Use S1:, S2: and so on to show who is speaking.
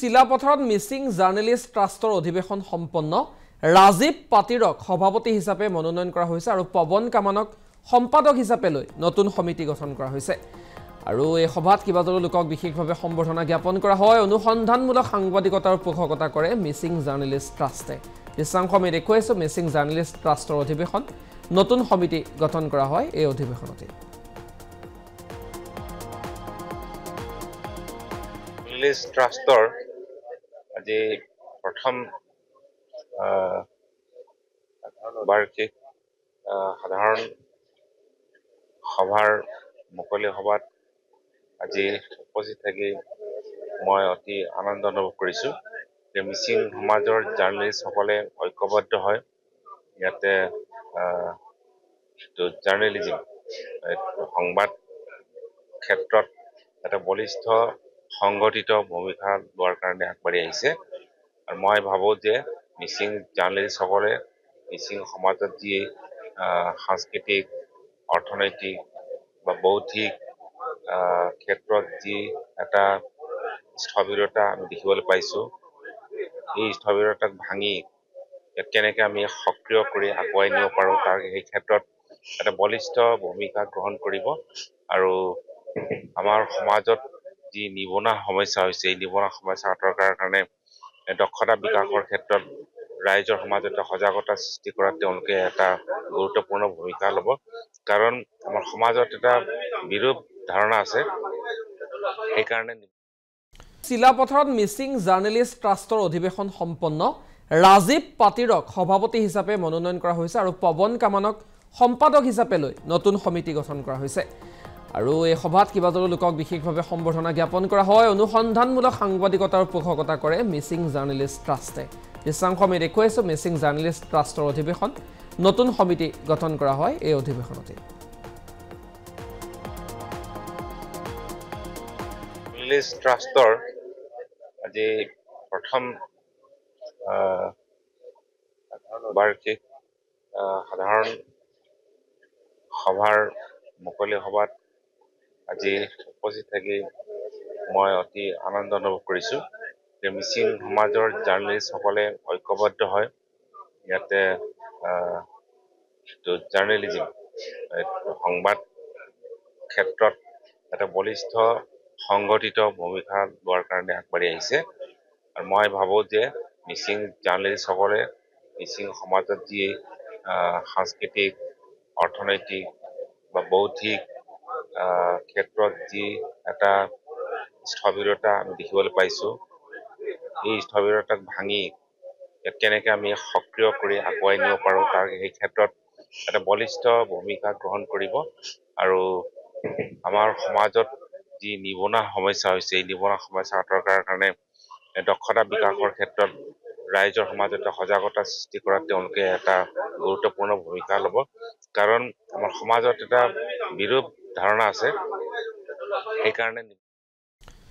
S1: চিলাপথাৰত Mising journalist ট্ৰাষ্টৰ অধিৱেশন সম্পন্ন ৰাজীৱ পাটিৰক সভাপতি হিচাপে মনোনয়ন কৰা হৈছে আৰু পৱন কামানক সম্পাদক হিচাপে লৈ নতুন সমিতি গঠন কৰা হৈছে আৰু এই সভাত কিবাজৰো লোকক বিশেষভাৱে সম্বৰ্ধনা জ্ঞাপন কৰা হয় অনুসন্ধানমূলক সাংবাদিকতাৰ পোষকতা কৰে মিছিং জাৰ্নেলিষ্ট ট্ৰাষ্টে দৃশ্যাংশ আমি দেখুৱাইছো মিছিং জাৰ্নেলিষ্ট ট্ৰাষ্টৰ অধিৱেশন নতুন সমিতি গঠন কৰা হয় এই অধিৱেশনতে
S2: জাৰ্নেলিষ্ট ট্ৰাষ্টৰ আজি প্ৰথম বাৰ্ষিক সাধাৰণ সভাৰ মুকলি সভাত আজি উপস্থিত থাকি মই অতি আনন্দ অনুভৱ কৰিছোঁ যে মিছিং সমাজৰ জাৰ্নেলিষ্টসকলে ঐক্যবদ্ধ হয় ইয়াতে জাৰ্নেলিজিম সংবাদ ক্ষেত্ৰত এটা বলিষ্ঠ সংগঠিত ভূমিকা লোৱাৰ কাৰণে আগবাঢ়ি আহিছে আৰু মই ভাবোঁ যে মিছিং জাৰ্নেলিষ্টসকলে মিছিং সমাজত যি সাংস্কৃতিক অৰ্থনৈতিক বা বৌদ্ধিক ক্ষেত্ৰত যি এটা স্থবিৰতা আমি দেখিবলৈ পাইছোঁ এই স্থবিৰতাক ভাঙি কেনেকৈ আমি সক্ৰিয় কৰি আগুৱাই নিব পাৰোঁ তাৰ সেই ক্ষেত্ৰত এটা বলিষ্ঠ ভূমিকা গ্ৰহণ কৰিব আৰু আমাৰ সমাজত যি নিবনুৱা সমস্যা হৈছে এই নিবনুৱা সমস্যা আঁতৰ কৰাৰ কাৰণে দক্ষতা বিকাশৰ ক্ষেত্ৰত ৰাইজৰ সমাজত সজাগতা সৃষ্টি কৰাত তেওঁলোকে এটা গুৰুত্বপূৰ্ণ ভূমিকা ল'ব কাৰণ আমাৰ সমাজত এটা বিৰূপ ধাৰণা আছে সেইকাৰণে
S1: চিলাপথাৰত মিছিং জাৰ্নেলিষ্ট ট্ৰাষ্টৰ অধিৱেশন সম্পন্ন ৰাজীৱ পাটিৰক সভাপতি হিচাপে মনোনয়ন কৰা হৈছে আৰু পৱন কামানক সম্পাদক হিচাপে লৈ নতুন সমিতি গঠন কৰা হৈছে আৰু এই সভাত কিবাজৰো লোকক বিশেষভাৱে সম্বৰ্ধনা জ্ঞাপন কৰা হয় অনুসন্ধানমূলক সাংবাদিকতাৰ পোষকতা কৰে মিছিং জাৰ্নেলিষ্ট ট্ৰাষ্টে দৃশ্যাংশ আমি দেখুৱাইছো মিছিং জাৰ্নেলিষ্ট ট্ৰাষ্টৰ অধিৱেশন নতুন সমিতি গঠন কৰা হয় এই অধিৱেশনতে
S2: জাৰ্নেলিষ্ট ট্ৰাষ্টৰ আজি প্ৰথম বাৰ্ষিক সাধাৰণ সভাৰ মুকলি সভাত আজি উপস্থিত থাকি মই অতি আনন্দ অনুভৱ কৰিছোঁ যে মিছিং সমাজৰ জাৰ্নেলিষ্টসকলে ঐক্যবদ্ধ হয় ইয়াতে জাৰ্নেলিজিম সংবাদ ক্ষেত্ৰত এটা বলিষ্ঠ সংগঠিত ভূমিকা লোৱাৰ কাৰণে আগবাঢ়ি আহিছে আৰু মই ভাবোঁ যে মিছিং জাৰ্নেলিষ্টসকলে মিছিং সমাজত যি সাংস্কৃতিক অৰ্থনৈতিক বা বৌদ্ধিক ক্ষেত্ৰত যি এটা স্থবিৰতা আমি দেখিবলৈ পাইছোঁ এই স্থবিৰতাক ভাঙি কেনেকৈ আমি সক্ৰিয় কৰি আগুৱাই নিব পাৰোঁ তাৰ সেই ক্ষেত্ৰত এটা বলিষ্ঠ ভূমিকা গ্ৰহণ কৰিব আৰু আমাৰ সমাজত যি নিবনুৱা সমস্যা হৈছে এই নিবনুৱা সমস্যা আঁতৰ কৰাৰ কাৰণে দক্ষতা বিকাশৰ ক্ষেত্ৰত ৰাইজৰ সমাজত সজাগতা সৃষ্টি কৰাত তেওঁলোকে এটা গুৰুত্বপূৰ্ণ ভূমিকা ল'ব কাৰণ আমাৰ সমাজত এটা বিৰূপ ধাৰণা আছে সেইকাৰণে